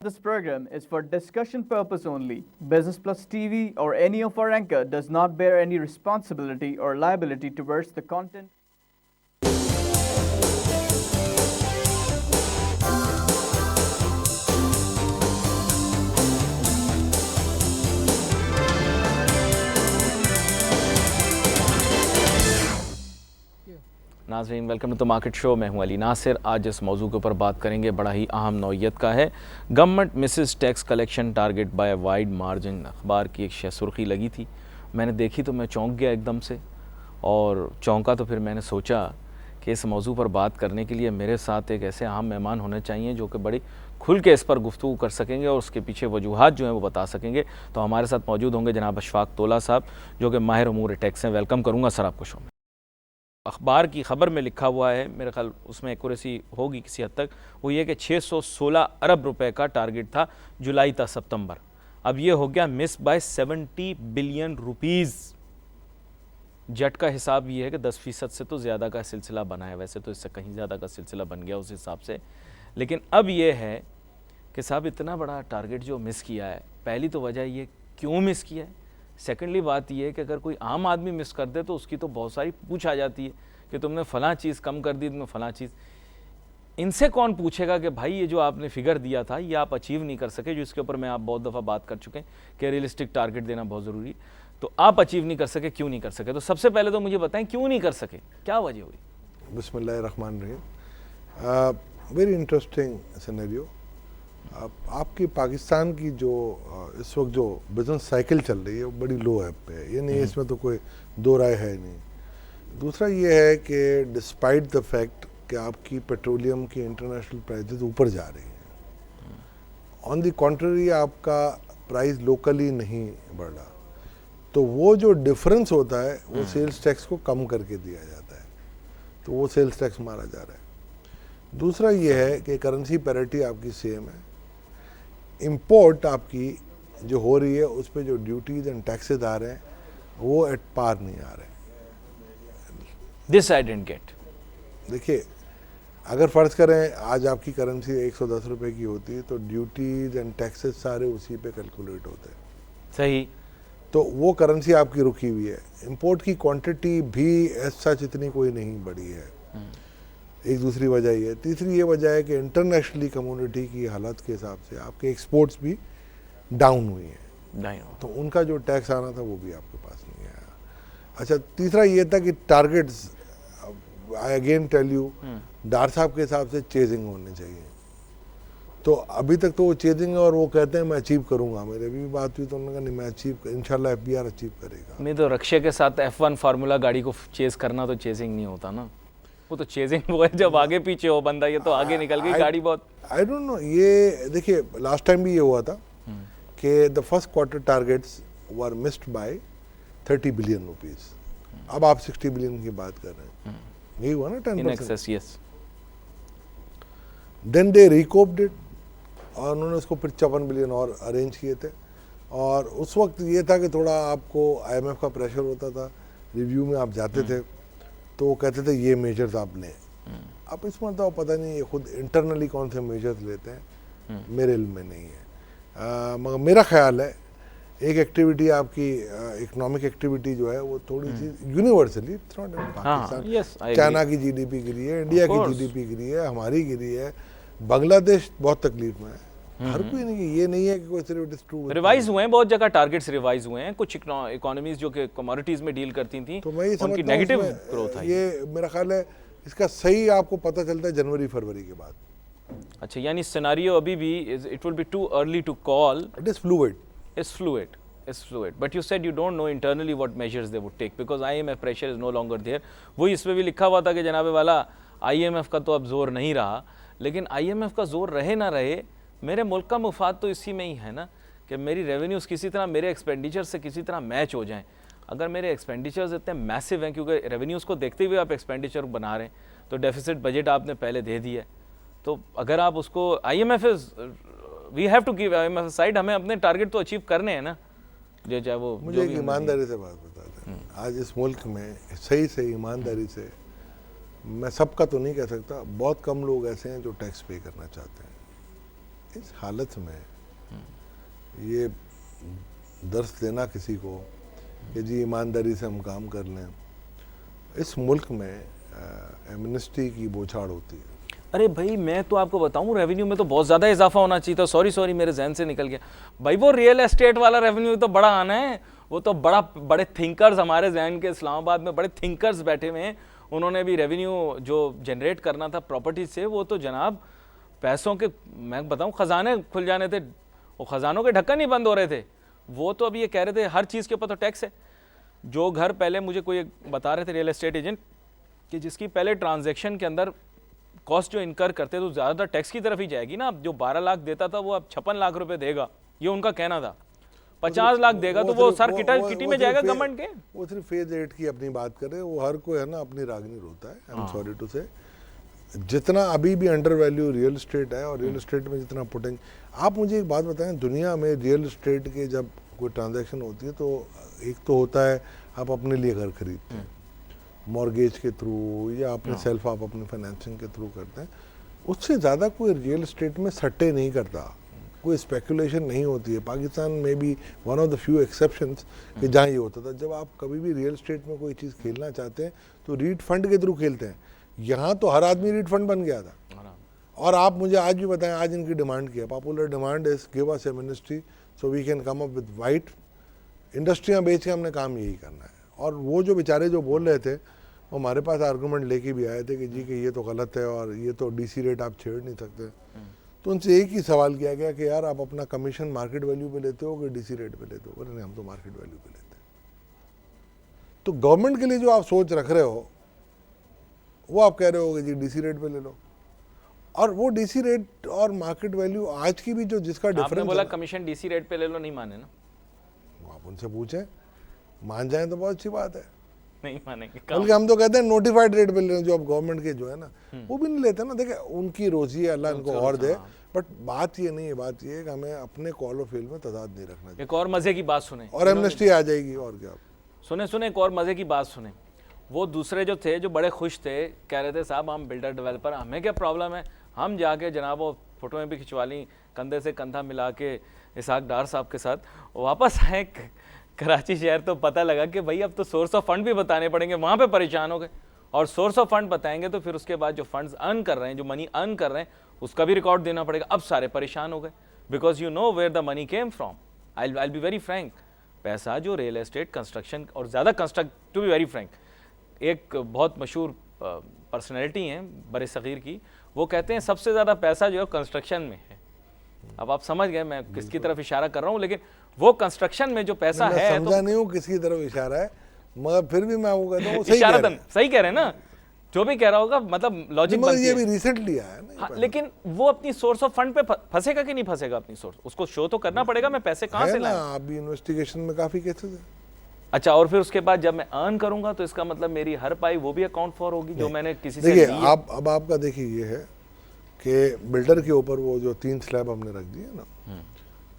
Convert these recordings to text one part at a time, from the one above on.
This program is for discussion purpose only. Business Plus TV or any of our anchor does not bear any responsibility or liability towards the content. नाज़रीन, welcome to the market show. मैं हूं अली नासिर। आज इस मौजू के ऊपर बात करेंगे, बड़ा ही अहम नौइयत का है। Government misses tax collection target by wide margin. अखबार की एक सुर्खी लगी थी, मैंने देखी तो मैं चौंक गया एकदम से, और चौंका तो फिर मैंने सोचा कि इस मौजू पर बात करने के लिए मेरे साथ एक ऐसे अहम मेहमान होने चाहिए जो कि बड़ी खुल के इस पर गुफ्तगू कर सकेंगे और उसके पीछे वजूहात जो हैं वो बता सकेंगे। तो हमारे साथ मौजूद होंगे जनाब अशफाक तोला साहब, जो कि माहिर उमूर टैक्स हैं। वेलकम करूँगा सर आपको शो में। अखबार की ख़बर में लिखा हुआ है, मेरे ख्याल उसमें एक्यूरेसी होगी किसी हद तक, वो ये कि 616 अरब रुपए का टारगेट था जुलाई था सितंबर, अब ये हो गया मिस बाय 70 बिलियन रुपीज़। जट का हिसाब ये है कि 10% से तो ज़्यादा का सिलसिला बना है, वैसे तो इससे कहीं ज़्यादा का सिलसिला बन गया उस हिसाब से, लेकिन अब ये है कि साहब इतना बड़ा टारगेट जो मिस किया है, पहली तो वजह ये क्यों मिस किया है, सेकेंडली बात यह है कि अगर कोई आम आदमी मिस कर दे तो उसकी तो बहुत सारी पूछ आ जाती है कि तुमने फ़लाँ चीज़ कम कर दी, तुमने फ़लाँ चीज़। इनसे कौन पूछेगा कि भाई ये जो आपने फिगर दिया था ये आप अचीव नहीं कर सके, जो इसके ऊपर मैं आप बहुत दफ़ा बात कर चुके हैं कि रियलिस्टिक टारगेट देना बहुत ज़रूरी, तो आप अचीव नहीं कर सके, क्यों नहीं कर सके? तो सबसे पहले तो मुझे बताएं क्यों नहीं कर सके, क्या वजह हुई? बिस्मिल्लाहिर्रहमानिर्रहीम। Very interesting scenario. आपकी पाकिस्तान की जो इस वक्त जो बिजनेस साइकिल चल रही है वो बड़ी लो है पे है, ये नहीं, इसमें तो कोई दो राय है नहीं। दूसरा ये है कि डिस्पाइट द फैक्ट कि आपकी पेट्रोलियम की इंटरनेशनल प्राइसेस ऊपर जा रही हैं, ऑन द कॉन्ट्ररी आपका प्राइस लोकली नहीं बढ़ रहा, तो वो जो डिफरेंस होता है वो सेल्स टैक्स को कम करके दिया जाता है, तो वो सेल्स टैक्स मारा जा रहा है। दूसरा ये है कि करेंसी पैरिटी आपकी सेम है, इंपोर्ट आपकी जो हो रही है उस पर जो ड्यूटीज एंड टैक्सेस आ रहे हैं वो एट पार नहीं आ रहे। This I didn't get. देखिए, अगर फ़र्ज़ करें आज आपकी करेंसी 110 रुपए की होती है तो ड्यूटीज एंड टैक्सेस सारे उसी पे कैलकुलेट होते हैं, सही, तो वो करेंसी आपकी रुकी हुई है। इंपोर्ट की क्वांटिटी भी ऐसा इतनी कोई नहीं बढ़ी है, एक दूसरी वजह ये है। तीसरी ये वजह है कि इंटरनेशनली कम्युनिटी की हालत के हिसाब से आपके एक्सपोर्ट्स भी डाउन हुई हैं, तो उनका जो टैक्स आना था वो भी आपके पास नहीं आया। अच्छा, तीसरा ये था कि targets, I again tell you, Dar साहब के हिसाब से चेजिंग होने चाहिए, तो अभी तक तो वो चेजिंग है और वो कहते हैं मैं अचीव करूंगा। मेरे अभी भी बात हुई तो उन्होंने कहा नहीं, मैं अचीव, इंशाल्लाह FBR अचीव करेगा। नहीं तो रक्शे के साथ F1 फार्मूला गाड़ी को चेज करना तो चेजिंग नहीं होता ना, वो तो चेजिंग वो है जब आगे पीछे हो बंदा, ये तो आगे निकल गई गाड़ी बहुत। आई डोंट नो, ये देखिए लास्ट टाइम भी ये हुआ था कि the first quarter targets were missed by 30 billion rupees, अब आप 60 बिलियन की बात कर रहे हैं, यही हुआ ना 10%। In excess, yes. Then they recouped it और उन्होंने उसको फिर 54 बिलियन और अरेंज किए थे, और उस वक्त ये था कि थोड़ा आपको IMF का प्रेशर होता था, रिव्यू में आप जाते थे तो वो कहते थे ये मेजर्स आप लें। अब इस मतलब पता नहीं ये खुद इंटरनली कौन से मेजर्स लेते हैं, मेरे इल्म में नहीं है, मगर मेरा ख्याल है एक एक्टिविटी आपकी इकोनॉमिक एक्टिविटी जो है वो थोड़ी सी यूनिवर्सली, पाकिस्तान, चाइना की GDP गिरी है, इंडिया की GDP गिरी है, हमारी गिरी है, बांग्लादेश बहुत तकलीफ में है, हर कोई नहीं, ये नहीं है कि कोई सिर्फ इट इज ट्रू। रिवाइज हुए हैं बहुत जगह, टारगेट्स रिवाइज हुए हैं, कुछ इकोनॉमीज जो कि कमोडिटीज में डील करती थी तो मैं ये उनकी नेगेटिव ग्रोथ है। ये मेरा ख्याल है इसका सही आपको पता चलता है जनवरी-फरवरी के बाद। अच्छा, यानी सिनेरियो अभी भी it will be too early to call, it is fluid, it's fluid, but you said you don't know internally what measures they would take because IMF pressure is no longer there। वही इसमें भी लिखा हुआ था कि जनाबे वाला IMF का तो अब जोर नहीं रहा, लेकिन IMF का जोर रहे ना रहे, मेरे मुल्क का मुफाद तो इसी में ही है ना कि मेरी रेवेन्यूज़ किसी तरह मेरे एक्सपेंडिचर से किसी तरह मैच हो जाएं। अगर मेरे एक्सपेंडिचर्स इतने मैसिव हैं, क्योंकि रेवेन्यूज़ को देखते हुए आप एक्सपेंडिचर बना रहे हैं, तो डेफिसिट बजट आपने पहले दे दिया है, तो अगर आप उसको IMF is we have to give IMF side, हमें अपने टारगेट तो अचीव करने हैं ना, जो चाहे वो। मुझे एक ईमानदारी से बात बता दें, आज इस मुल्क में सही से ईमानदारी से, मैं सबका तो नहीं कह सकता, बहुत कम लोग ऐसे हैं जो टैक्स पे करना चाहते हैं, इस हालत में ये दर्स देना किसी को कि जी ईमानदारी से हम काम कर लें, इस मुल्क में एमनेस्टी की बौछार होती है। अरे भाई मैं तो आपको बताऊं, रेवेन्यू में तो बहुत ज़्यादा इजाफा होना चाहिए था। सॉरी मेरे जहन से निकल गया भाई, वो रियल एस्टेट वाला रेवेन्यू तो बड़ा आना है। वो तो बड़े थिंकर्स हमारे जहन के इस्लामाबाद में बड़े थिंकर्स बैठे हुए हैं, उन्होंने भी रेवेन्यू जो जनरेट करना था प्रॉपर्टी से, वो तो जनाब पैसों के, मैं बताऊं खजाने खुल जाने थे, वो खजानों के ढक्कन नहीं बंद हो रहे थे। वो तो अभी ये कह रहे थे हर चीज़ के ऊपर तो टैक्स है। जो घर पहले मुझे कोई बता रहे थे रियल एस्टेट एजेंट कि जिसकी पहले ट्रांजैक्शन के अंदर कॉस्ट जो इनकर करते तो ज़्यादातर टैक्स की तरफ ही जाएगी ना। अब जो 12 लाख देता था वो अब 56 लाख रुपए देगा, ये उनका कहना था। 50 लाख देगा तो वो सर किटी में जाएगा गवर्नमेंट के। वो सिर्फ फेज 8 की अपनी बात कर रहे हैं, वो हर कोई है ना अपनी रागनी रोता है। आई एम सॉरी टू से, जितना अभी भी अंडर वैल्यू रियल एस्टेट है और रियल एस्टेट में जितना पोटेंशियल, आप मुझे एक बात बताएं, दुनिया में रियल एस्टेट के जब कोई ट्रांजैक्शन होती है तो एक तो होता है आप अपने लिए घर खरीदते हैं मॉर्गेज के थ्रू या अपने सेल्फ आप अपने फाइनेंसिंग के थ्रू करते हैं, उससे ज़्यादा कोई रियल एस्टेट में सट्टे नहीं करता, कोई स्पेकुलेशन नहीं होती है। पाकिस्तान में भी one of the few exceptions कि जहाँ ये होता था। जब आप कभी भी रियल एस्टेट में कोई चीज़ खेलना चाहते हैं तो रीट फंड के थ्रू खेलते हैं। यहाँ तो हर आदमी रीट फंड बन गया था। और आप मुझे आज भी बताएं, आज इनकी डिमांड क्या है? Popular demand is give us amnesty so we can come up with white इंडस्ट्रियाँ बेच के हमने काम यही करना है। और वो जो बेचारे जो बोल रहे थे वो हमारे पास आर्गूमेंट लेके भी आए थे कि जी कि ये तो गलत है और ये तो डीसी रेट आप छेड़ नहीं सकते। तो उनसे एक ही सवाल किया गया कि यार आप अपना कमीशन मार्केट वैल्यू पे लेते हो कि डीसी रेट पे लेते हो? बोले नहीं, हम तो मार्केट वैल्यू पे लेते हैं। तो गवर्नमेंट के लिए जो आप सोच रख रहे हो वो आप कह रहे हो कि जी डीसी रेट पे ले लो, और वो डीसी रेट और मार्केट वैल्यू आज की भी जो जिसका डिफरेंस, आपने बोला कमीशन डीसी रेट पे ले लो, नहीं माने ना? आप उनसे पूछें, मान जाए तो बहुत अच्छी बात है, नहीं मानेंगे। बल्कि हम तो कहते हैं नोटिफाइड रेट पे ले रहे हैं जो अब गवर्नमेंट के जो है ना वो भी नहीं लेते ना। देखिए उनकी रोजी है, अल्लाह इनको और दे, बट बात ये नहीं है, बात ये है कि हमें अपने कॉल और फेल में तजाद नहीं रखना चाहिए। एक और मजे की बात सुने, और एमनेस्टी आ जाएगी और क्या। सुने एक और मजे की बात सुने। वो दूसरे जो थे जो बड़े खुश थे, कह रहे थे साहब हम बिल्डर डेवलपर, हमें क्या प्रॉब्लम है, हम जाके जनाब वो फोटो में भी खिंचवा ली कंधे से कंधा मिला के इसहाक डार साहब के साथ, वापस आए कराची शहर तो पता लगा कि भाई अब तो सोर्स ऑफ फंड भी बताने पड़ेंगे। वहाँ पे परेशान हो गए, और सोर्स ऑफ फंड बताएंगे तो फिर उसके बाद जो फंड्स अर्न कर रहे हैं, जो मनी अर्न कर रहे हैं, उसका भी रिकॉर्ड देना पड़ेगा। अब सारे परेशान हो गए because you know where the money came from. I be very frank, पैसा जो रियल एस्टेट कंस्ट्रक्शन और ज़्यादा construct, to be very frank, एक बहुत मशहूर पर्सनैलिटी हैं बर सग़ीर की, वो कहते हैं सबसे ज़्यादा पैसा जो है कंस्ट्रक्शन में है। अब आप समझ गए मैं किसकी तरफ इशारा कर रहा हूँ, लेकिन वो कंस्ट्रक्शन में जो पैसा है, समझा तो नहीं हूँ किसकी तरफ इशारा है, मगर फिर भी मैं वो कहता हूँ सही कह रहे हैं ना, जो भी कह रहा होगा मतलब लॉजिक बनती है। ये भी रिसेंटली आया है ना। हाँ, लेकिन वो अपनी सोर्स ऑफ फंड पे फंसेगा कि नहीं फंसेगा? अपनी सोर्स उसको शो तो करना पड़ेगा, मैं पैसे कहाँ से लाऊं? अभी इन्वेस्टिगेशन में काफी केसेस है। अच्छा, और फिर उसके बाद जब मैं अर्न करूंगा तो इसका मतलब मेरी हर पाई वो भी अकाउंट फॉर होगी जो मैंने किसी से। देखिए आप अब आपका देखिए ये है कि बिल्डर के ऊपर वो जो 3 स्लैब हमने रख दिए ना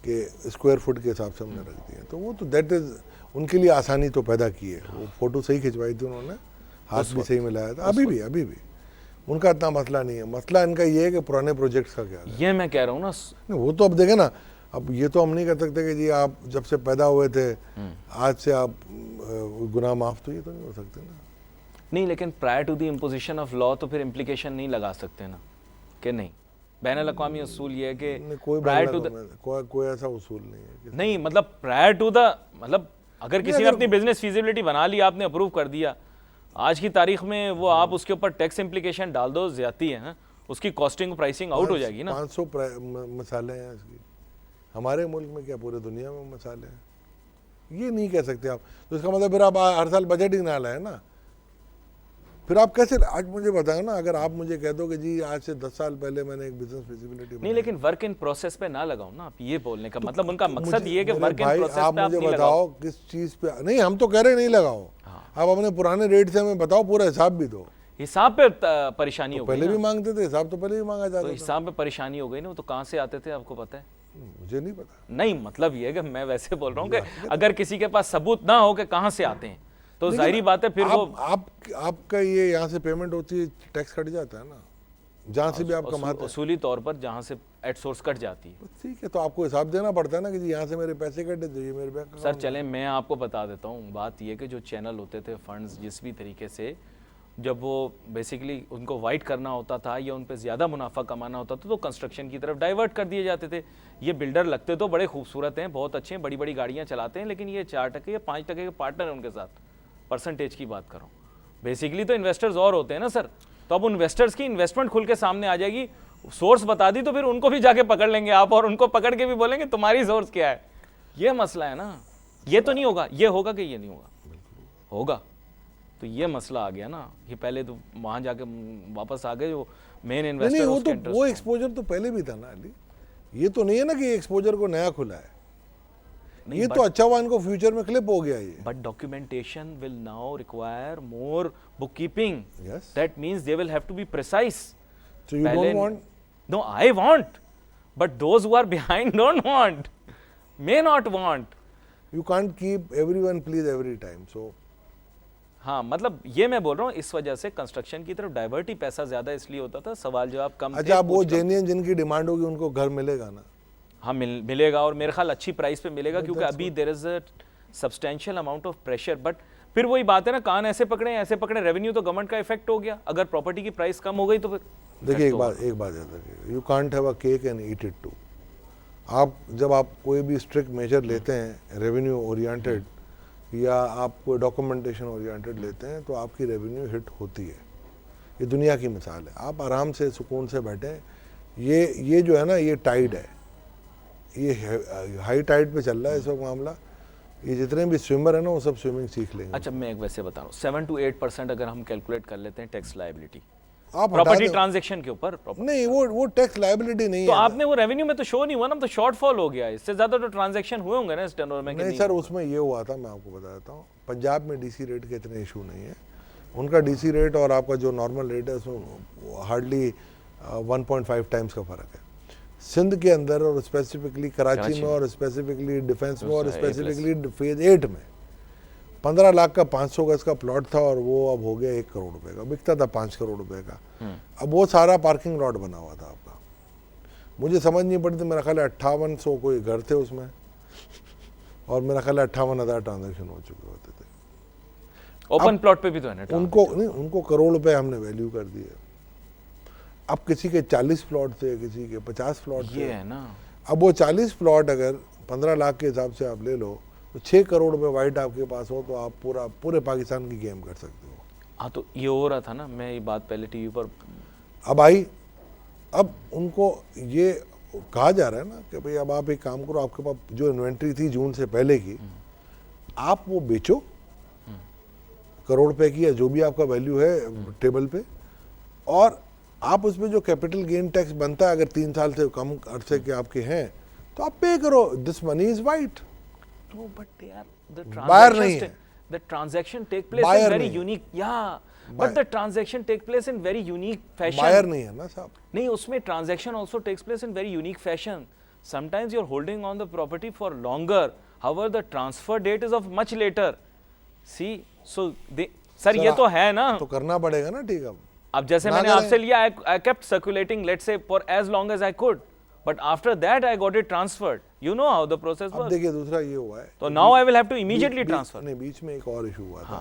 कि स्क्वायर फुट के हिसाब से हमने रख दिए, तो वो तो दैट इज उनके लिए आसानी तो पैदा की है। वो फोटो सही खिंचवाई थी उन्होंने, हाथ भी सही मिलाया था। अभी भी उनका इतना मसला नहीं है। मसला इनका ये है कि पुराने प्रोजेक्ट्स का क्या है। ये मैं कह रहा हूँ ना, वो तो अब देखे ना, अब ये तो हम नहीं कर सकते कि जी आप जब से पैदा हुए थे आज से आप गुनाह माफ, तो ये तो नहीं हो सकते ना। नहीं, लेकिन prior to the imposition of law तो फिर इम्प्लीकेशन नहीं लगा सकते ना कि नहीं? बैनुल अक़वामी उसूल ये है कि प्रायर टू द कोई ऐसा उसूल नहीं है। नहीं मतलब प्रायर टू द, मतलब अगर किसी ने अपनी बिजनेस फीजिबिलिटी बना ली, आपने अप्रूव कर दिया, आज की तारीख में वो आप उसके ऊपर टैक्स इम्प्लीकेशन डाल दो, ज्यादती है ना, उसकी कॉस्टिंग प्राइसिंग आउट हो जाएगी ना। 500 मसाले हैं इसकी, हमारे मुल्क में क्या पूरे दुनिया में मसाले हैं, ये नहीं कह सकते आप। तो इसका मतलब फिर आप हर साल बजट ही ना लाए ना, फिर आप कैसे? आज मुझे बताओ ना, अगर आप मुझे कह दो कि जी आज से 10 साल पहले मैंने एक बिजनेस फिजिबिलिटी नहीं, लेकिन वर्क इन प्रोसेस पे ना लगाओ ना, आप ये बोलने का मतलब उनका मकसद ये है कि वर्क इन प्रोसेस आप मुझे बताओ किस चीज पे। नहीं, हम तो कह रहे नहीं लगाओ, आप अपने पुराने रेट से हमें बताओ, पूरा हिसाब भी दो। हिसाब पे परेशानी हो गई, पहले भी मांगते थे हिसाब, तो पहले भी मांगा जाता था। हिसाब पे परेशानी हो गई ना, तो कहाँ से आते थे आपको पता है? मुझे नहीं पता। नहीं, मतलब ये है कि मैं वैसे बोल रहा हूँ कि अगर किसी के पास सबूत ना हो कि कहाँ से आते हैं तो जाहिर बात है फिर वो आपका ये यहाँ से पेमेंट होती है, टैक्स कट जाता है ना। जहाँ से भी आप कमाते हैं। उसूली तौर पर जहाँ से एट सोर्स कट जाती है। तो ठीक है, तो आपको हिसाब देना पड़ता है ना कि जी यहाँ से मेरे पैसे कटे तो ये मेरे बैंक। सर चलें मैं आपको बता देता हूँ, बात ये कि जो चैनल होते थे फंड्स जिस भी तरीके से, जब वो बेसिकली उनको वाइट करना होता था या उन पे ज़्यादा मुनाफा कमाना होता था तो कंस्ट्रक्शन की तरफ डाइवर्ट कर दिए जाते थे। ये बिल्डर लगते तो बड़े खूबसूरत हैं, बहुत अच्छे हैं, बड़ी बड़ी गाड़ियाँ चलाते हैं, लेकिन ये 4% या 5% के पार्टनर हैं उनके साथ, परसेंटेज की बात कर रहा हूँ। बेसिकली तो इन्वेस्टर्स और होते हैं ना सर, तो अब इन्वेस्टर्स की इन्वेस्टमेंट खुल के सामने आ जाएगी, सोर्स बता दी तो फिर उनको भी जाके पकड़ लेंगे आप, और उनको पकड़ के भी बोलेंगे तुम्हारी सोर्स क्या है। ये मसला है ना, ये तो नहीं होगा, ये होगा कि ये नहीं होगा, होगा तो ये मसला आ गया ना। ये पहले तो वहां जाके वापस आ गए जो मेन इन्वेस्टर। नहीं, वो एक्सपोजर तो पहले भी था ना अली, ये तो नहीं है ना कि एक्सपोजर को नया खुला है, ये तो अच्छा हुआ इनको फ्यूचर में क्लिप हो गया ये। But documentation will now require more book keeping, Yes. That means they will have to be precise. So you don't want? No, I want, but those who are behind don't want, may not want. You can't keep everyone please every time. So हाँ मतलब ये मैं बोल रहा हूँ, इस वजह से कंस्ट्रक्शन की तरफ डाइवर्ट ही पैसा ज्यादा इसलिए होता था, सवाल जवाब कम थे। अच्छा, वो जेन्युइन जिनकी डिमांड होगी उनको घर मिलेगा ना? हाँ मिलेगा, और मेरे ख्याल अच्छी प्राइस पे मिलेगा, क्योंकि अभी there is a substantial amount of pressure. But फिर वही बात है ना, कान ऐसे पकड़े, रेवेन्यू तो गवर्नमेंट का इफेक्ट हो गया। अगर प्रॉपर्टी की प्राइस कम हो गई तो फिर देखिए एक बात याद रखिए, you can't have a cake and eat it too. जब आप कोई भी स्ट्रिक्ट मेजर लेते हैं रेवेन्यू ओरिएंटेड या आप कोई डॉक्यूमेंटेशन ओरिएंटेड लेते हैं तो आपकी रेवेन्यू हिट होती है। ये दुनिया की मिसाल है, आप आराम से सुकून से बैठे। ये जो है ना, ये टाइड है, ये हाई टाइड पे चल रहा है इस वक्त मामला। ये जितने भी स्विमर है ना वो सब स्विमिंग सीख लेंगे। अच्छा मैं एक वैसे बता रहा हूँ, 7 to 8% अगर हम कैलकुलेट कर लेते हैं टैक्स लायबिलिटी आप प्रॉपर्टी ट्रांजैक्शन के ऊपर, नहीं वो टैक्स लायबिलिटी नहीं तो है। आपने वो रेवेन्यू में तो शो नहीं हुआ ना, तो शॉर्टफॉल हो गया। इससे ज्यादा तो ट्रांजैक्शन हुए होंगे ना इस टर्नओवर में। नहीं सर, उसमें ये हुआ था, मैं आपको बता देता हूँ। पंजाब में डीसी रेट के इतने इशू नहीं है, उनका डीसी रेट और आपका जो नॉर्मल रेट है उसमें हार्डली 1.5 टाइम्स का फ़र्क है। सिंध के अंदर और स्पेसिफिकली कराची में और स्पेसिफिकली डिफेंस में और स्पेसिफिकली फेज 8 में 15 लाख का 500 गज का प्लॉट था और वो अब हो गया 1 करोड़ रुपए का, बिकता था 5 करोड़ रुपए का। अब वो सारा पार्किंग लॉट बना हुआ था आपका। मुझे समझ नहीं पड़ती, मेरा ख्याल है 5800 कोई घर थे उसमें, और मेरा ख्याल है 58,000 ट्रांजेक्शन हो चुके होते थे। ओपन प्लॉट पे भी तो है ना, उनको करोड़ रुपए हमने वैल्यू कर दिए। अब किसी के 40 प्लॉट थे, किसी के 50 प्लॉट थे, ये है ना। अब वो 40 प्लॉट अगर 15 लाख के हिसाब से आप ले लो तो 6 करोड़ रुपए वाइट आपके पास हो तो आप पूरे पाकिस्तान की गेम कर सकते हो। हाँ तो ये हो रहा था ना, मैं ये बात पहले टीवी पर अब उनको ये कहा जा रहा है ना कि भाई अब आप एक काम करो, आपके पास जो इन्वेंट्री थी जून से पहले की आप वो बेचो करोड़ रुपए की या जो भी आपका वैल्यू है टेबल पे, और आप उसमें जो कैपिटल गेन टैक्स बनता है अगर 3 साल से कम अरसे के आपके हैं तो आप पे करो। This money is white. No, but they are the Buyer नहीं है। the transaction take place Buyer in very नहीं है। unique, yeah, but the transaction take place in very unique fashion. Buyer नहीं है ना साहब। नहीं, उसमें transaction also takes place in very unique fashion. Sometimes you're holding on the property for longer, however the transfer date is of much later. See, so they, sir ये तो है ना, तो करना पड़ेगा ना। ठीक है, अब जैसे मैंने आपसे लिया, I kept circulating, let's say for as long as I could, but after that I got it transferred. You know how the process अब works. देखिए दूसरा ये हुआ है तो now I will have to immediately transfer. नहीं, बीच में एक और इशू हुआ था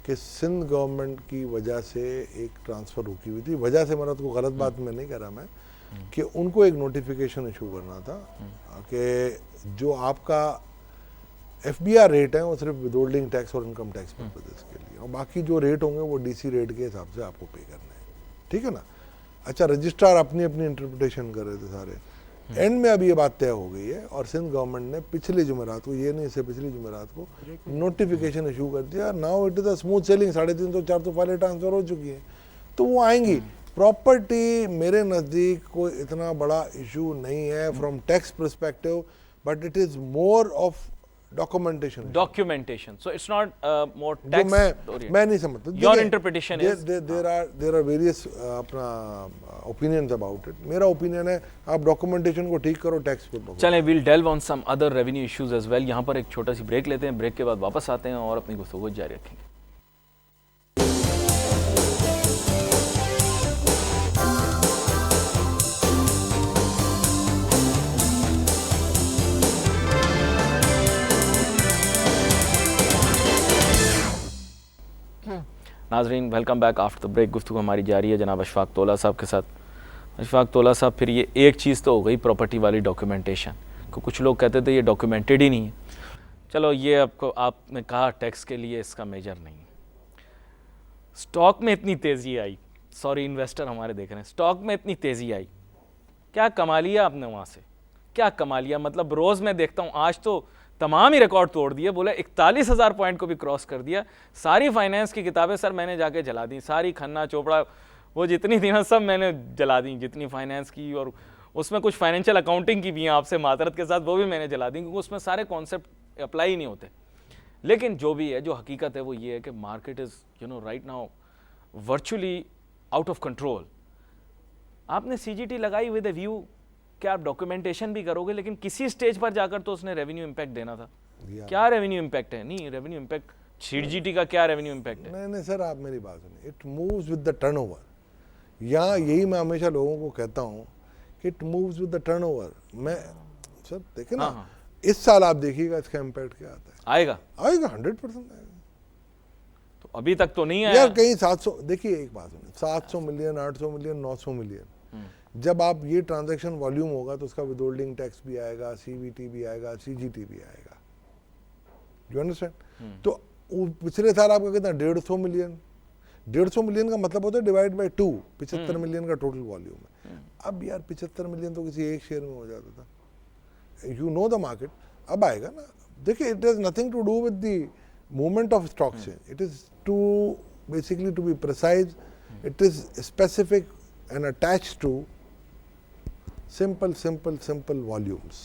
कि सिंध गवर्नमेंट की वजह से एक ट्रांसफर रुकी हुई थी। वजह से मतलब को गलत बात मैं नहीं कर रहा, मैं कि उनको एक नोटिफिकेशन इशू करना था कि जो आपका FBR रेट है वो सिर्फ विदहोल्डिंग टैक्स और इनकम टैक्स पर्पसेस के लिए, और बाकी जो रेट होंगे वो डीसी रेट के हिसाब से आपको पे करने हैं। ठीक है ना। अच्छा, रजिस्ट्रार अपनी अपनी इंटरप्रिटेशन कर रहे थे सारे। एंड में अब ये बात तय हो गई है और सिंध गवर्नमेंट ने पिछले जुमेरात को, ये नहीं इससे पिछली जुमेरात को नोटिफिकेशन इशू कर दिया। Now it is a smooth selling. 350-400 फाइलें ट्रांसफर हो चुकी हैं तो वो आएंगी। प्रॉपर्टी मेरे नज़दीक कोई इतना बड़ा इशू नहीं है from tax perspective, but it is more of documentation, so it's not more जो tax मैं नहीं समझता। your interpretation is there are various अपना opinions about it। मेरा ओपिनियन है आप डॉक्यूमेंटेशन को ठीक करो, टैक्स पे पकड़ो। चलें, we'll delve on some other revenue issues as well। यहाँ पर एक छोटा सी ब्रेक लेते हैं, ब्रेक के बाद वापस आते हैं और अपनी गुफ्तगू जारी रखेंगे। नाजरीन welcome back after the break. गुफ्तगू हमारी जारी है जनाब अशफाक तोला साहब के साथ। अशफाक तोला साहब, फिर ये एक चीज़ तो हो गई प्रॉपर्टी वाली डॉक्यूमेंटेशन, को कुछ लोग कहते थे ये डॉक्यूमेंटेड ही नहीं है। चलो ये आपने कहा टैक्स के लिए इसका मेजर नहीं है। स्टॉक में इतनी तेज़ी आई, सॉरी इन्वेस्टर हमारे देख रहे हैं, स्टॉक में इतनी तेज़ी आई, क्या कमा लिया आपने वहाँ से, क्या कमा लिया? मतलब रोज़ मैं देखता हूँ आज तो तमाम ही रिकॉर्ड तोड़ दिए, बोला 41,000 पॉइंट को भी क्रॉस कर दिया। सारी फाइनेंस की किताबें सर मैंने जाके जला दी, सारी खन्ना चोपड़ा वो जितनी थी ना सब मैंने जला दी, जितनी फाइनेंस की, और उसमें कुछ फाइनेंशियल अकाउंटिंग की भी हैं आपसे मातरत के साथ, वो भी मैंने जला दी क्योंकि उसमें सारे कॉन्सेप्ट अप्लाई नहीं होते। लेकिन जो भी है, जो हकीकत है वो ये है कि market is right now virtually out of control. आपने CGT लगाई विद ए व्यू कि आप डॉक्यूमेंटेशन भी करोगे, लेकिन किसी स्टेज पर जाकर तो उसने रेवेन्यू इम्पैक्ट देना था। क्या रेवेन्यू इम्पैक्ट है? नहीं, रेवेन्यू इम्पैक्ट CGT का क्या रेवेन्यू इम्पैक्ट है? नहीं सर, आप मेरी बात सुनिए, it moves with the turnover. यहाँ यही मैं हमेशा लोगों को कहता हूँ कि it moves with the turnover. मैं सर देखिए ना, इस साल आप देखिएगा इसका इम्पैक्ट क्या आता है। आएगा 100% आएगा। तो अभी तक तो नहीं आया यार, कहीं 700, देखिए एक बात सुनिए, 700 मिलियन, 800 मिलियन, 900 मिलियन, जब आप ये ट्रांजैक्शन वॉल्यूम होगा तो उसका विदहोल्डिंग टैक्स भी आएगा, CVT भी आएगा, CGT भी आएगा। You understand? तो पिछले साल आपका कितना, 150 मिलियन। 150 मिलियन का मतलब होता है डिवाइड बाय 2, 75 मिलियन का टोटल वॉल्यूम है। अब यार 75 मिलियन तो किसी एक शेयर में हो जाता था। यू नो द मार्केट, अब आएगा ना। देखिए, it has nothing to do with the movement of stock change, it is to basically to be precise, it is specific and attached to simple volumes।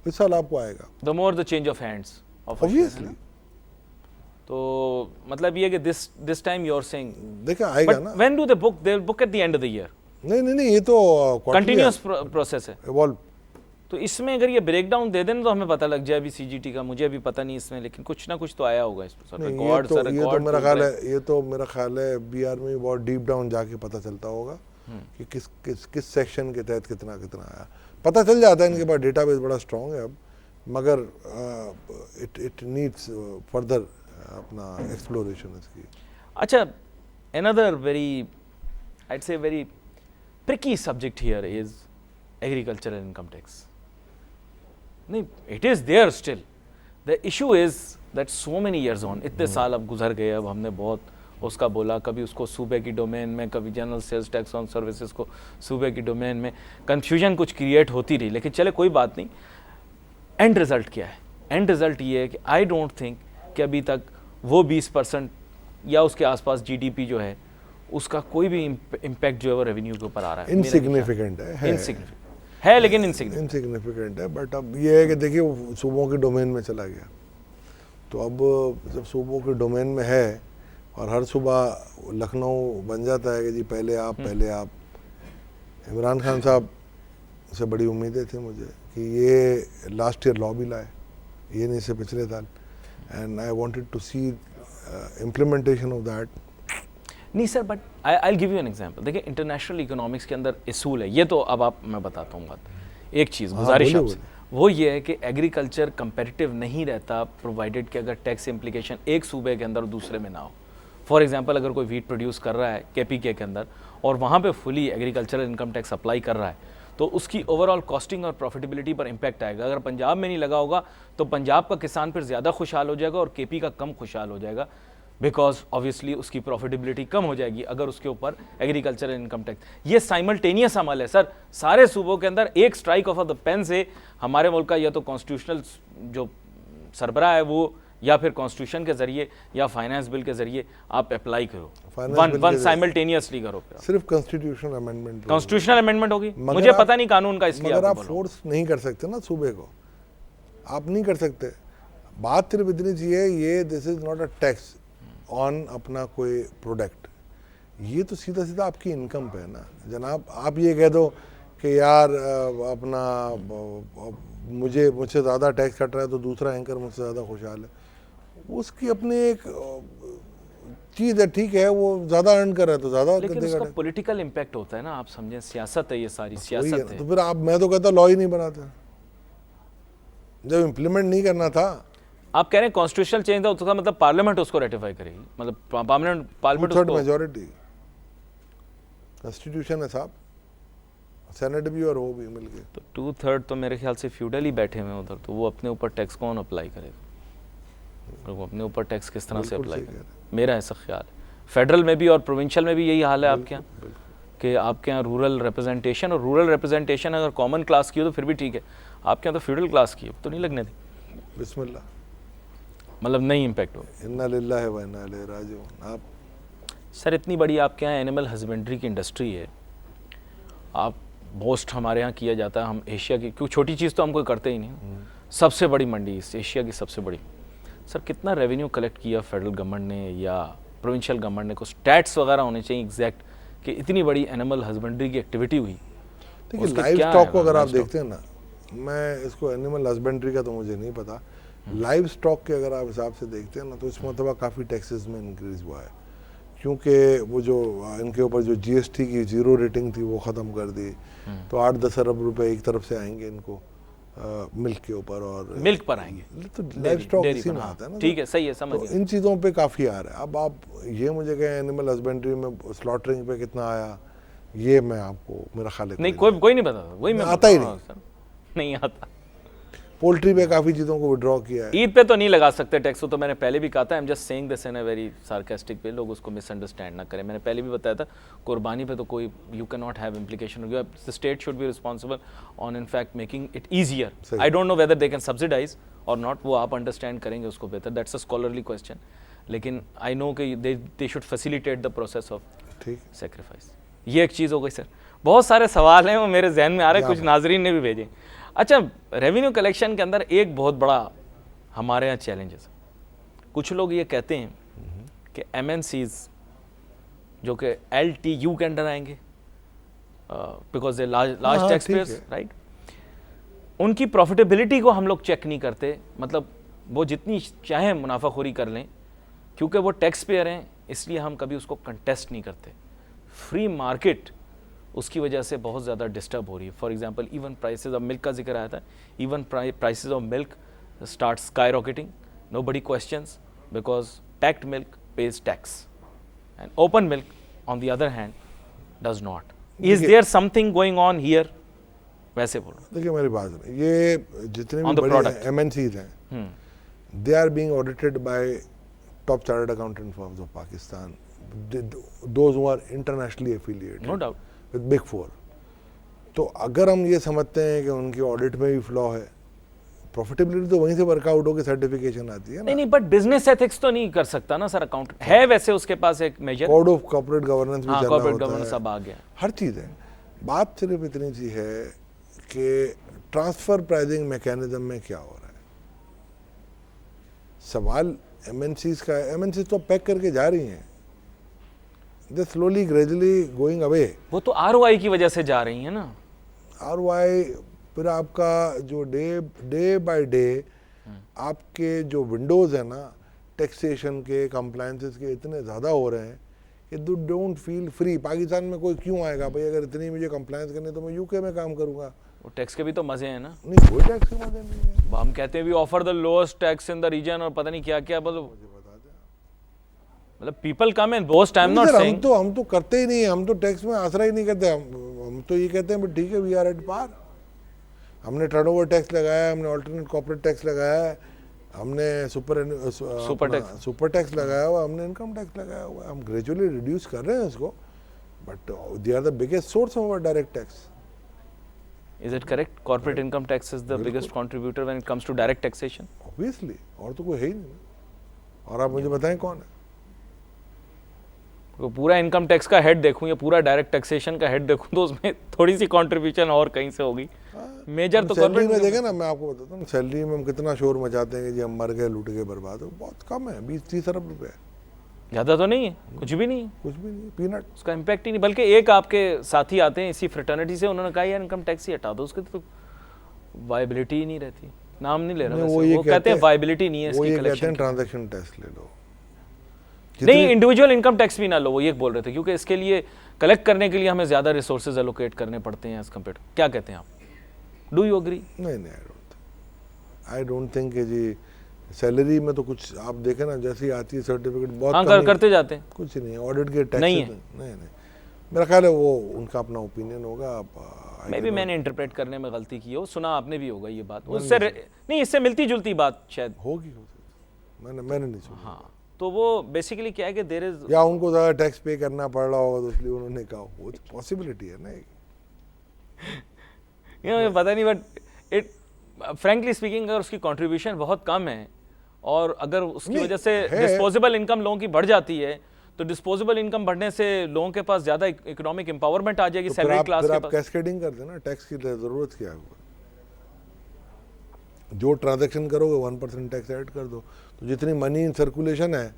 इस साल आपको आएगा। The more the change of hands of Obviously। तो मतलब ये कि this time you're saying देखा आएगा ना। When do they book? They'll book at the end of the year। नहीं, ये तो कंटिन्यूअस प्रोसेस है। Evolve। तो इसमें अगर ये ब्रेकडाउन दे दें तो हमें पता लग जाए अभी CGT का, मुझे अभी पता नहीं इसमें, लेकिन कुछ ना कुछ तो आया होगा इस पर। रिकॉर्ड ये तो मेरा ख्याल है BR में बहुत डीप डाउन जाके पता चलता होगा कि किस सेक्शन के तहत कितना आया। पता चल जाता है, इनके पास डेटाबेस बड़ा स्ट्रॉन्ग है अब, मगर इट नीड्स फर्दर अपना एक्सप्लोरेशन इसकी। अच्छा, another very, I'd say very tricky subject here is agricultural income tax. नहीं, it is there still. The issue is that so many years on, इतने साल अब गुजर गए, अब हमने बहुत उसका बोला, कभी उसको सूबे की डोमेन में, कभी general sales tax on services को सूबे की डोमेन में, कन्फ्यूजन कुछ क्रिएट होती रही। लेकिन चले कोई बात नहीं, एंड रिज़ल्ट क्या है? एंड रिज़ल्ट ये है कि आई डोंट थिंक कि अभी तक वो 20% या उसके आसपास GDP जो है उसका कोई भी इम्पैक्ट जो है वो रेवेन्यू के ऊपर आ रहा है। इनसिग्निफिकेंट है लेकिन इनसिग्निफिकेंट है। बट अब ये है कि देखिए वो सूबों के डोमेन में चला गया, तो अब जब सूबों के डोमेन में है और हर सुबह लखनऊ बन जाता है कि जी पहले आप। इमरान खान साहब से बड़ी उम्मीदें थी मुझे कि ये लास्ट ईयर लॉ भी लाए, ये नहीं से पिछले साल, and I wanted to see implementation of that. नहीं sir, but I give you an example. देखिए, इंटरनेशनल इकोनॉमिक्स के अंदर असूल है ये, तो अब मैं बताता हूँ बात। एक चीज़ गुजारिश आपसे, वो ये है कि एग्रीकल्चर कंपेटिटिव नहीं रहता प्रोवाइडेड कि अगर टैक्स इम्प्लीकेशन एक सूबे के अंदर दूसरे में ना हो। फॉर एग्जांपल, अगर कोई वीट प्रोड्यूस कर रहा है KPK के अंदर और वहाँ पे fully agricultural income tax apply कर रहा है, तो उसकी ओवरऑल कॉस्टिंग और प्रॉफिटेबिलिटी पर इम्पैक्ट आएगा। अगर पंजाब में नहीं लगा होगा तो पंजाब का किसान फिर ज़्यादा खुशहाल हो जाएगा और KP का कम खुशहाल हो जाएगा, बिकॉज ऑब्वियसली उसकी प्रॉफिटेबिलिटी कम हो जाएगी अगर उसके ऊपर एग्रीकल्चरल इनकम टैक्स। ये साइमल्टेनियस अमल है सर, सारे सूबों के अंदर एक स्ट्राइक ऑफ द पेन से हमारे मुल्क का या तो कॉन्स्टिट्यूशनल जो सरबराह है वो, या फिर कॉन्स्टिट्यूशन के जरिए या फाइनेंस बिल के जरिए आप अप्लाई करो, वन साइमल्टेनियसली करो। सिर्फ कॉन्स्टिट्यूशनल अमेंडमेंट होगी, मुझे पता नहीं कानून का, इसलिए मगर आप फोर्स नहीं कर सकते ना सूबे को, आप नहीं कर सकते। बात सिर्फ इतनी चाहिए, ये this is not a tax on अपना कोई प्रोडक्ट, ये तो सीधा सीधा आपकी इनकम पे है ना जनाब। आप ये कह दो कि यार अपना मुझसे ज़्यादा टैक्स कट रहा है तो दूसरा एंकर मुझसे ज़्यादा खुशहाल है, उसकी अपनी एक चीज़ है, ठीक है, वो ज़्यादा अर्न कर रहा है तो ज़्यादा, लेकिन उसका पॉलिटिकल इम्पैक्ट होता है ना, आप समझें, सियासत है ये सारी, सियासत है। तो फिर आप, मैं तो कहता लॉ ही नहीं बनाते, जब इम्प्लीमेंट नहीं करना था आप कह रहे हैं कॉन्स्टिट्यूशनल चेंज था, उसका मतलब पार्लियामेंट उसको रेटिफाई करेगी, मतलब पार्लियामेंट थर्ड उसको मेजोरिटी कॉन्स्टिट्यूशन है साहब, सेनेट भी और वो भी मिलके। तो 2/3 तो मेरे ख्याल से फ्यूडल ही बैठे हुए हैं उधर, तो वो अपने ऊपर टैक्स कौन अप्लाई करेगा, वो अपने ऊपर टैक्स किस तरह से अप्लाई करेगा, मेरा ऐसा ख्याल है। फेडरल में भी और प्रोविंशियल में भी यही हाल है आपके यहाँ, कि आपके यहाँ रूरल रिप्रेजेंटेशन, और रूरल रिप्रेजेंटेशन अगर कॉमन क्लास की हो तो फिर भी ठीक है, आपके यहाँ तो फ्यूडल क्लास की हो तो नहीं लगने थी, बिस्मिल्लाह, मतलब नहीं इम्पैक्ट हो। इन्ना लिल्लाहि व इन्ना इलैहि राजिऊन। आप सर इतनी बड़ी आपके यहाँ एनिमल हस्बेंड्री की इंडस्ट्री है, आप बोस्ट हमारे यहाँ किया जाता है, हम एशिया की, क्योंकि छोटी चीज़ तो हम कोई करते ही नहीं, सबसे बड़ी मंडी इस एशिया की सबसे बड़ी। सर कितना रेवेन्यू कलेक्ट किया फेडरल गवर्नमेंट ने या प्रोविंशियल गवर्नमेंट ने, कुछ स्टैट्स वगैरह होने चाहिए एग्जैक्ट कि इतनी बड़ी एनिमल हस्बेंड्री की एक्टिविटी हुई। देखिए लाइव स्टॉक को अगर आप देखते हैं ना, मैं इसको एनिमल हस्बेंड्री का तो मुझे नहीं पता, लाइव स्टॉक के अगर आप हिसाब से देखते हैं ना तो इस मरतबा काफ़ी टैक्सेस में इंक्रीज हुआ है, क्योंकि वो जो इनके ऊपर जो जीएसटी की 0 रेटिंग थी वो ख़त्म कर दी, तो 8-10 अरब रुपए एक तरफ से आएंगे इनको मिल्क के ऊपर, और मिल्क पर आएंगे तो लाइव स्टॉक इसी में आता है ना। ठीक है, सही है, समझ तो गया। इन चीज़ों पे काफ़ी आ रहा है। अब आप ये मुझे कहें एनिमल हस्बेंड्री में स्लॉटरिंग पे कितना आया, ये मैं आपको, मेरा ख्याल है नहीं कोई नहीं पता, वही मैं आता ही बता रहा हूँ, सर नहीं आता। पोल्ट्री पे काफ़ी चीज़ों को विड्रॉ किया है। ईद पे तो नहीं लगा सकते टैक्स, तो मैंने पहले भी कहा था, I am just saying this in a very sarcastic way, लोग उसको मिसअंडरस्टैंड ना करें। मैंने पहले भी बताया था कुर्बानी पे तो कोई you can not have implication, the state should be responsible on in fact making it easier. I don't know whether they can subsidise और नॉट, वो आप अंडरस्टैंड करेंगे उसको बेहतर, दैट्स अ स्कॉलरली क्वेश्चन, लेकिन आई नो कि they should facilitate the process of ठीक, sacrifice. ये एक चीज़ हो गई सर। बहुत सारे सवाल हैं वो मेरे जहन में आ रहे हैं, कुछ नाजरीन ने भी भेजे। अच्छा, रेवेन्यू कलेक्शन के अंदर एक बहुत बड़ा हमारे यहाँ चैलेंजेस, कुछ लोग ये कहते हैं कि MNCs जो कि LTU के अंडर आएंगे because they large tax payers, right, उनकी प्रॉफिटेबिलिटी को हम लोग चेक नहीं करते, मतलब वो जितनी चाहे मुनाफाखोरी कर लें, क्योंकि वो टैक्स पेयर हैं इसलिए हम कभी उसको कंटेस्ट नहीं करते। फ्री मार्केट उसकी वजह से बहुत ज़्यादा डिस्टर्ब हो रही है। For example even prices of milk का जिक्र आया था, even prices of milk start skyrocketing, nobody questions because packed milk pays tax and open milk on the other hand does not. Is there something going on here? वैसे बोलो, देखिए मेरी बात है, ये जितने On भी the बड़े product. MNCs हैं, they are being audited by top chartered accountant firms of Pakistan, those who are internationally affiliated no doubt with big 4। तो अगर हम ये समझते हैं कि उनकी ऑडिट में भी फ्लॉ है, प्रॉफिटेबिलिटी तो वहीं से वर्कआउट होकर सर्टिफिकेशन आती है ना। नहीं, बट बिजनेस एथिक्स तो नहीं कर सकता ना सर अकाउंटेंट, है वैसे उसके पास एक major, code of corporate governance भी चल रहा कॉर्पोरेट होता गवर्नेंस है, सब आ गया। हर चीज़ है। बात सिर्फ इतनी सी है कि ट्रांसफर प्राइसिंग मैकेनिज्म में क्या हो रहा है। सवाल MNCs का है, MNCs तो पैक करके जा रही हैं, दे स्लोली ग्रेजुअली गोइंग अवे। वो तो ROI की वजह से जा रही है ना। ROI, फिर आपका जो डे बाय डे आपके जो विंडोज़ है ना टैक्सेशन के, कंप्लायंसेस के, इतने ज़्यादा हो रहे हैं कि you don't feel free. Pakistan में कोई क्यों आएगा भाई, अगर इतनी मुझे कंप्लायंस करनी तो मैं UK में काम करूँगा। वो टैक्स के भी तो मजे हैं ना। नहीं, कोई टैक्स के मजे नहीं है। हम कहते हैं we offer the lowest tax in the region और पता नहीं क्या क्या, मतलब people come and boast. I am not saying हम तो करते ही नहीं है, हम तो टैक्स में आसरा ही नहीं करते। हम तो ये कहते हैं ठीक है, वी आर एट पार। हमने टर्नओवर टैक्स लगाया, हमने अल्टरनेट कॉर्पोरेट टैक्स लगाया है, हमने सुपर टैक्स लगाया हुआ, हमने इनकम टैक्स लगाया हुआ है। हम ग्रेजुअली रिड्यूस कर रहे हैं इसको, but they are the biggest source of our direct tax. Is it correct? Corporate income tax is the biggest contributor when it comes to direct taxation. Obviously, और तो कोई है ही नहीं। और आप मुझे बताएं कौन है? तो पूरा इनकम टैक्स का हेड देखूं या पूरा डायरेक्ट टैक्सेशन का हेड देखूं तो उसमें थोड़ी सी कंट्रीब्यूशन और कहीं से होगी। मेजर तो सैलरी में देखें ना, मैं आपको बताता हूँ, सैलरी में हम कितना शोर मचाते हैं कि जी हम मर गए, लूट गए, बर्बाद हो। बहुत कम है, 20-30 अरब रुपए है, ज़्यादा तो नहीं है, कुछ भी नहीं है, कुछ भी नहीं, पीनट। उसका इम्पैक्ट ही नहीं। बल्कि एक आपके साथी आते हैं इसी फ्रेटर्निटी से, उन्होंने कहा यार इनकम टैक्स ही हटा दो, उसकी तो वायबिलिटी ही नहीं रहती। नाम नहीं ले रहा, वो कहते हैं वायबिलिटी नहीं है इसकी कलेक्शन। ट्रांजैक्शन टैक्स ले लो, नहीं इंडिविजुअल इनकम टैक्स भी ना लो, वो ये बोल रहे थे, क्योंकि इसके लिए कलेक्ट करने के लिए हमें ज़्यादा रिसोर्सेज एलोकेट करने पड़ते हैं एज कम्पेयर। क्या कहते हैं आप, डू यू एग्री? नहीं, आई डोंट थिंक कि जी सैलरी में तो कुछ आप देखें ना, जैसे ही आती है सर्टिफिकेट बहुत हाँ, कम ही- करते जाते हैं। कुछ नहीं, ऑडिट के टैक्स नहीं है। नहीं, मेरा ख्याल है वो उनका अपना ओपिनियन होगा। मैं भी मैंने इंटरप्रेट करने में गलती की हो, सुना आपने भी होगा ये बात, उससे नहीं, इससे मिलती जुलती बात शायद होगी, मैंने नहीं सुना। हाँ, तो वो बेसिकली क्या है कि देयर इज, या उनको ज़्यादा टैक्स पे करना पड़ रहा होगा तो इसलिए उन्होंने कहा, वो तो पॉसिबिलिटी है ना। पता नहीं, बट इट फ्रैंकली स्पीकिंग अगर उसकी कंट्रीब्यूशन बहुत कम है और अगर उसकी नहीं, वजह से है। डिस्पोजेबल इनकम लोगों की बढ़ जाती है, तो डिस्पोजेबल इनकम बढ़ने से लोगों के पास ज़्यादा इकोनॉमिक एम्पावरमेंट आ जाएगी, तो फिर सैलरी आप क्लास के पास। कैस्केडिंग कर देना, टैक्स की ज़रूरत क्या है? जो ट्रांजैक्शन करोगे 1% टैक्स ऐड कर दो, तो जितनी मनी इन सर्कुलेशन है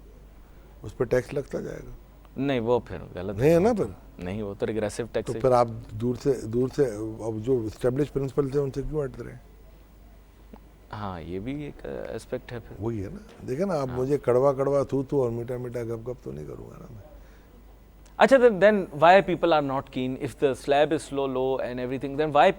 उस पर टैक्स लगता जाएगा। नहीं, वो फिर गलत नहीं है ना फिर? नहीं, वो तो रिग्रेसिव टैक्स तो है। फिर आप दूर से अब जो एस्टेब्लिश प्रिंसिपल थे उनसे क्यों हट रहे हैं? हाँ, ये भी एक एस्पेक्ट है फिर। वही है ना, देखे ना आप, मुझे कड़वा थू और मीठा गप तो नहीं करूँगा ना मैं। अच्छा, then why people are not keen if the slab is low and everything, then why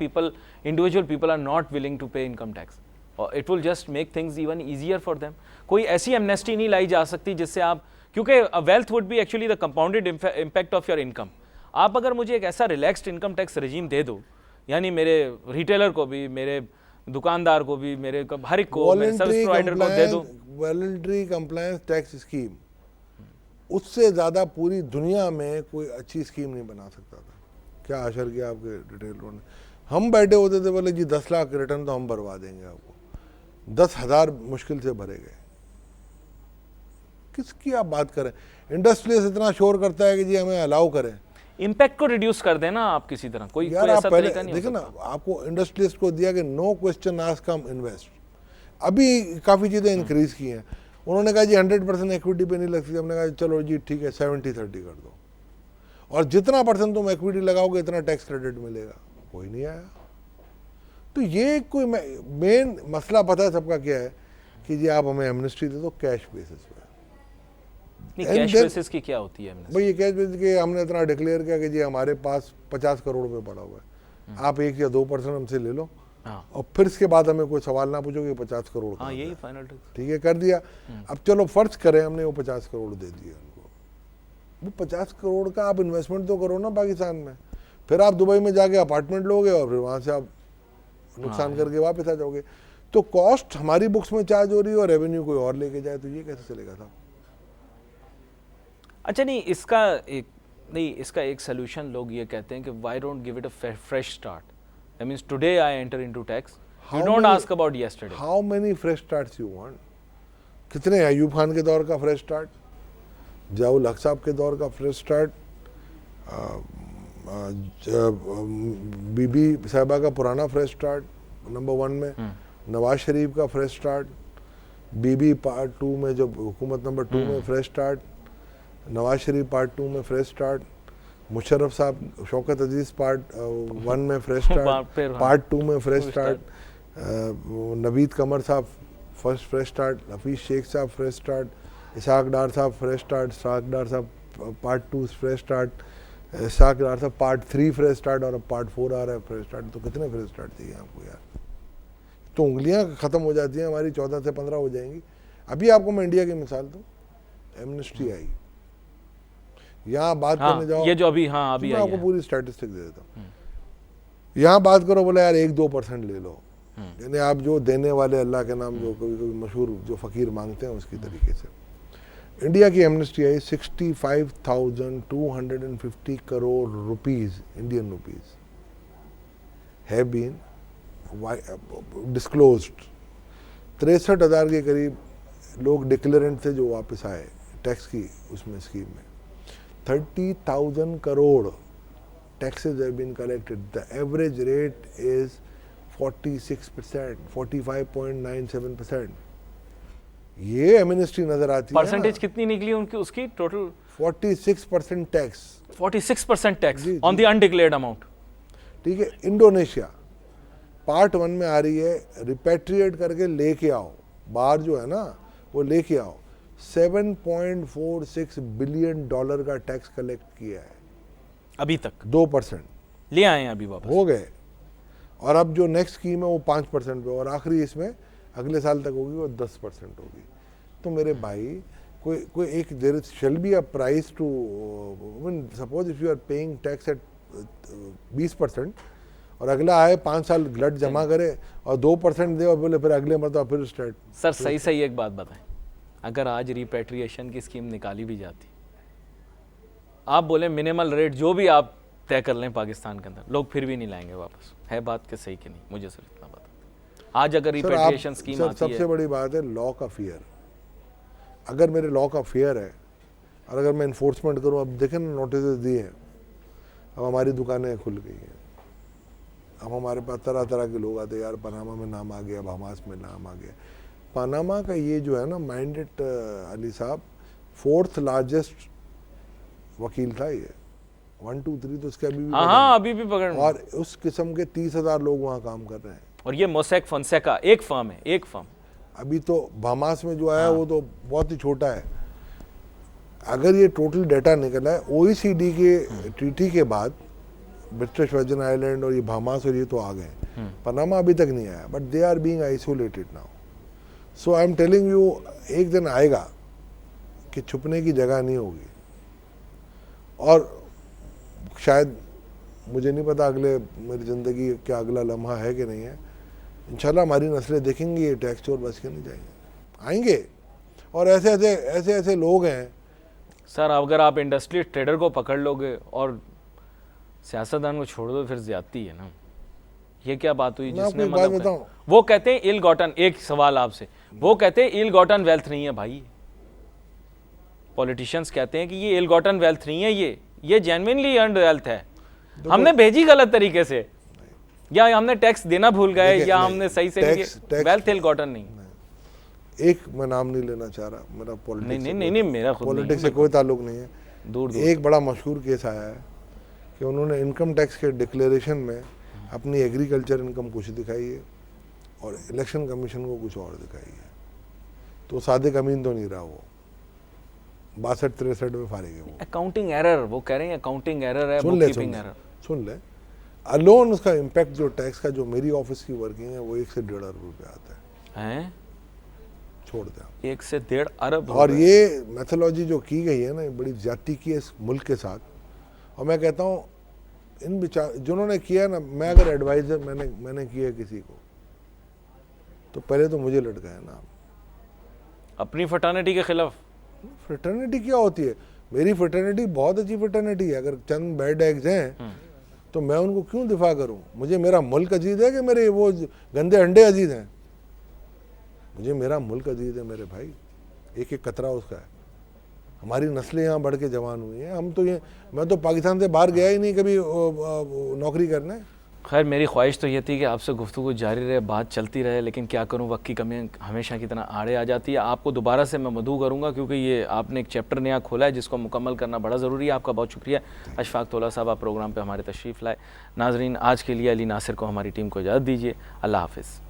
individual people are not willing to pay income tax? Or it will just make things even easier for them. कोई ऐसी amnesty नहीं लाई जा सकती जिससे आप, क्योंकि wealth would be actually the compounded impact of your income. आप अगर मुझे एक ऐसा रिलैक्स्ड इनकम टैक्स रेजिम दे दो, यानी मेरे रिटेलर को भी, मेरे दुकानदार को भी, मेरे हर एक को, मेरे सर्विस प्रोवाइडर को दे दो वॉलंटरी कंप्लायंस टैक्स स्कीम, उससे ज़्यादा पूरी दुनिया में कोई अच्छी स्कीम नहीं बना सकता था। क्या असर किया आपके रिटेलरों ने? हम बैठे होते थे, बोले जी 10 लाख रिटर्न तो हम भरवा देंगे आपको, 10,000 मुश्किल से भरे गए। किसकी आप बात करें? इंडस्ट्रियलिस्ट इतना शोर करता है कि जी हमें अलाउ करें। इम्पैक्ट को रिड्यूस कर देना आप किसी तरह, कोई यार ऐसा आप पहले तरीका नहीं हो देखो ना, सकता। आपको इंडस्ट्रियलिस्ट को दिया कि नो क्वेश्चन आस्क हम इन्वेस्ट। अभी काफ़ी चीज़ें इंक्रीज की हैं, उन्होंने कहा जी 100% इक्विटी पे नहीं लगती, हमने कहा चलो जी ठीक है 70-30 कर दो, और जितना % तुम इक्विटी लगाओगे इतना टैक्स क्रेडिट मिलेगा। कोई नहीं आया। तो ये कोई मेन मसला पता है सबका क्या है कि जी आप हमें एमनेस्टी दे दो कैश बेसिस पे। नहीं, कैश बेसिस की क्या होती है amnesty? भाई ये कैश बेसिस के हमने इतना डिक्लेयर किया कि जी हमारे पास 50 करोड़ रुपए पड़ा हुआ है, आप 1 या 2% हमसे ले लो, हाँ, और फिर इसके बाद हमें कोई सवाल ना पूछोगे 50 करोड़ हाँ, कहाँ यही गए। Final tax. ठीक है, कर दिया। अब चलो फर्ज करें हमने वो 50 करोड़ दे दिए उनको, वो 50 करोड़ का आप इन्वेस्टमेंट तो करो ना पाकिस्तान में, फिर आप दुबई में जाके अपार्टमेंट लोगे और फिर वहाँ से आप नुकसान करके वापस आ जाओगे। तो कॉस्ट हमारी बुक्स में चार्ज हो रही है और रेवेन्यू कोई और लेके जाए, तो ये कैसे चलेगा साहब? अच्छा, नहीं, इसका एक सोल्यूशन लोग ये कहते हैं कि why don't give it a fresh start. That means today I enter into tax, you don't ask about yesterday. How many fresh starts you want? कितने? अयूब खान के दौर का फ्रेश स्टार्ट, जियाउल हक साहब के दौर का फ्रेश स्टार्ट, बीबी साहिबा का पुराना फ्रेश स्टार्ट नंबर 1 में, नवाज शरीफ का फ्रेश स्टार्ट, बीबी पार्ट 2 में, जो हुकूमत नंबर 2 में fresh start, Nawaz Sharif part 2 में फ्रेश स्टार्ट, मुशर्रफ साहब, शौकत अजीज पार्ट 1 में फ्रेश स्टार्ट, पार्ट 2 में फ्रेश स्टार्ट, नवीद कमर साहब first fresh start, Hafeez Sheikh साहब फ्रेश स्टार्ट, इसहाक डार साहब फ्रेश स्टार्ट, इसहाक डार साहब पार्ट 2 फ्रेश स्टार्ट, इसहाक डार साहब पार्ट 3 फ्रेश स्टार्ट, और अब पार्ट 4 आ रहा है फ्रेश स्टार्ट। तो कितने फ्रेश स्टार्ट चाहिए आपको यार? तो उंगलियां ख़त्म हो जाती हैं हमारी, 14 से 15 हो जाएंगी। अभी आपको मैं इंडिया की मिसाल दूँ, एमनेस्टी आई, यहाँ बात करने जाओ, ये जो अभी, हाँ, अभी मैं आपको पूरी स्टैटिस्टिक दे देता हूँ। यहाँ बात करो, बोले यार 1-2% ले लो, यानी आप जो देने वाले अल्लाह के नाम जो कभी कभी मशहूर जो फ़कीर मांगते हैं उसकी तरीके से। इंडिया की एमनेस्टी आई 65,250 crore rupees, Indian rupees have been disclosed. 63,000 के करीब लोग डिक्लेरेंट थे जो वापस आए टैक्स की उसमें स्कीम में। 30,000 crore taxes have been collected. The average rate is 46%, 45.97%. ये एमनेस्टी नजर आती है। परसेंटेज कितनी निकली उनकी, उसकी total 46% tax, 46% tax on the undeclared amount. ठीक है। इंडोनेशिया पार्ट 1 में आ रही है, रिपेट्रिएट करके लेके आओ, बाहर जो है ना वो लेके आओ। $7.46 बिलियन का टैक्स कलेक्ट किया है अभी तक, 2% ले आए हैं अभी वापस, हो गए। और अब जो नेक्स्ट स्कीम है वो 5% पे, और आखिरी इसमें अगले साल तक होगी वो 10% होगी। तो मेरे भाई कोई एक there shall be a price two, suppose if you are paying tax at 20% और अगला आए 5 साल ग्लट जमा करे और 2% दे और बोले फिर अगले मतलब फिर स्टार्ट। सर सही सही एक बात बताएं, अगर आज रिपेट्रिएशन की स्कीम निकाली भी जाती, आप बोले मिनिमल रेट जो भी आप तय कर लें पाकिस्तान के अंदर, लोग फिर भी नहीं लाएंगे वापस। है बात के सही कि नहीं? मुझे सिर्फ इतना बता। आज अगर रिपेट्रिएशन स्कीम आती है, सबसे बड़ी बात है लॉ का फियर। अगर मेरे लॉ का फियर है और अगर मैं इन्फोर्समेंट करूं, अब देखें ना नोटिस दिए हैं, अब हमारी दुकानें खुल गई हैं, अब हमारे पास तरह तरह के लोग आते हैं, यार पनामा में नाम आ गया, बहामास में नाम आ गया। पनामा का ये जो है ना माइंडेड अली साहब 4th लार्जेस्ट वकील था, ये 1 2 3 तो उसके अभी भी पकड़, और उस किस्म के 30,000 लोग वहाँ काम कर रहे हैं। और ये मोसेक फोंसेका एक फर्म है, एक फर्म। अभी तो बहामास में जो आया वो तो बहुत ही छोटा है। अगर ये टोटल डाटा निकला है OECD के ट्रीटी के बाद, ब्रिटिश वर्जिन आइलैंड और ये बहामास और ये तो आ गए, पनामा अभी तक नहीं आया, but they are being isolated now. So I am telling you, एक दिन आएगा कि छुपने की जगह नहीं होगी। और शायद मुझे नहीं पता अगले मेरी ज़िंदगी क्या अगला लम्हा है कि नहीं है, इंशाल्लाह हमारी नस्लें देखेंगी ये टैक्स चोर बच के नहीं जाएंगे, आएंगे। और ऐसे लोग हैं सर, अगर आप इंडस्ट्री ट्रेडर को पकड़ लोगे और सियासतदान को छोड़ दो, फिर ज्यादती है ना। ये क्या बात हुई जिसने मतलब वो कहते हैं इल गॉटन, एक सवाल आपसे, वो कहते हैं इल गॉटन वेल्थ नहीं है भाई, पॉलिटिशियंस कहते हैं कि ये इल गॉटन वेल्थ नहीं है, ये जेन्युइनली अर्न्ड वेल्थ है, हमने भेजी गलत तरीके से, या हमने टैक्स देना भूल गए, या हमने सही से वेल्थ इल गॉटन नहीं। एक मैं नाम नहीं लेना चाह रहा, मेरा पॉलिटिक्स नहीं मेरा पॉलिटिक्स से कोई ताल्लुक नहीं है, दूर। एक बड़ा मशहूर केस आया है कि उन्होंने इनकम टैक्स के डिक्लेरेशन में अपनी एग्रीकल्चर इनकम कुछ दिखाई है और इलेक्शन कमीशन को कुछ और दिखाई है। तो सादिक अमीन तो नहीं रहा, वो 62-63 में फारिग है वो। अकाउंटिंग एरर, वो कह रहे हैं अकाउंटिंग एरर है, बुककीपिंग एरर। सुन ले, अलोन उसका इम्पैक्ट जो टैक्स का, जो मेरी ऑफिस की वर्किंग है, वो 1 से 1.5 अरब रुपये आता है। छोड़ दे 1 से 1.5 अरब। और ये मेथोलॉजी जो की गई है ना, बड़ी ज्यादती की है इस मुल्क के साथ। और मैं कहता हूँ इन जिन्होंने किया ना, मैं अगर एडवाइजर मैंने किया किसी को, तो पहले तो मुझे लटकाया ना। अपनी फ्रेटर्निटी के खिलाफ। फ्रेटर्निटी क्या होती है? मेरी फ्रेटर्निटी बहुत अच्छी फ्रेटर्निटी है। अगर चंद बैड एग्स हैं तो मैं उनको क्यों दिफा करूं? मुझे मेरा मुल्क अजीज है कि मेरे वो गंदे अंडे अजीज हैं? मुझे मेरा मुल्क अजीज है मेरे भाई, एक एक कतरा उसका है। हमारी नस्लें यहाँ बढ़ के जवान हुई हैं। हम तो ये, मैं तो पाकिस्तान से बाहर गया ही नहीं कभी नौकरी करने। खैर मेरी ख्वाहिश तो ये थी कि आपसे गुफ्तगू जारी रहे, बात चलती रहे, लेकिन क्या करूं, वक्त की कमी हमेशा की तरह आड़े आ जाती है। आपको दोबारा से मैं मदऊ करूंगा क्योंकि ये आपने एक चैप्टर नया खोला है जिसको मुकम्मल करना बड़ा ज़रूरी है। आपका बहुत शुक्रिया अशफाक तौला साहब, आप प्रोग्राम पर हमारे तशरीफ़ लाए। नाजरीन, आज के लिए अली नासिर को, हमारी टीम को इजाज़त दीजिए। अल्लाह हाफ़िज़।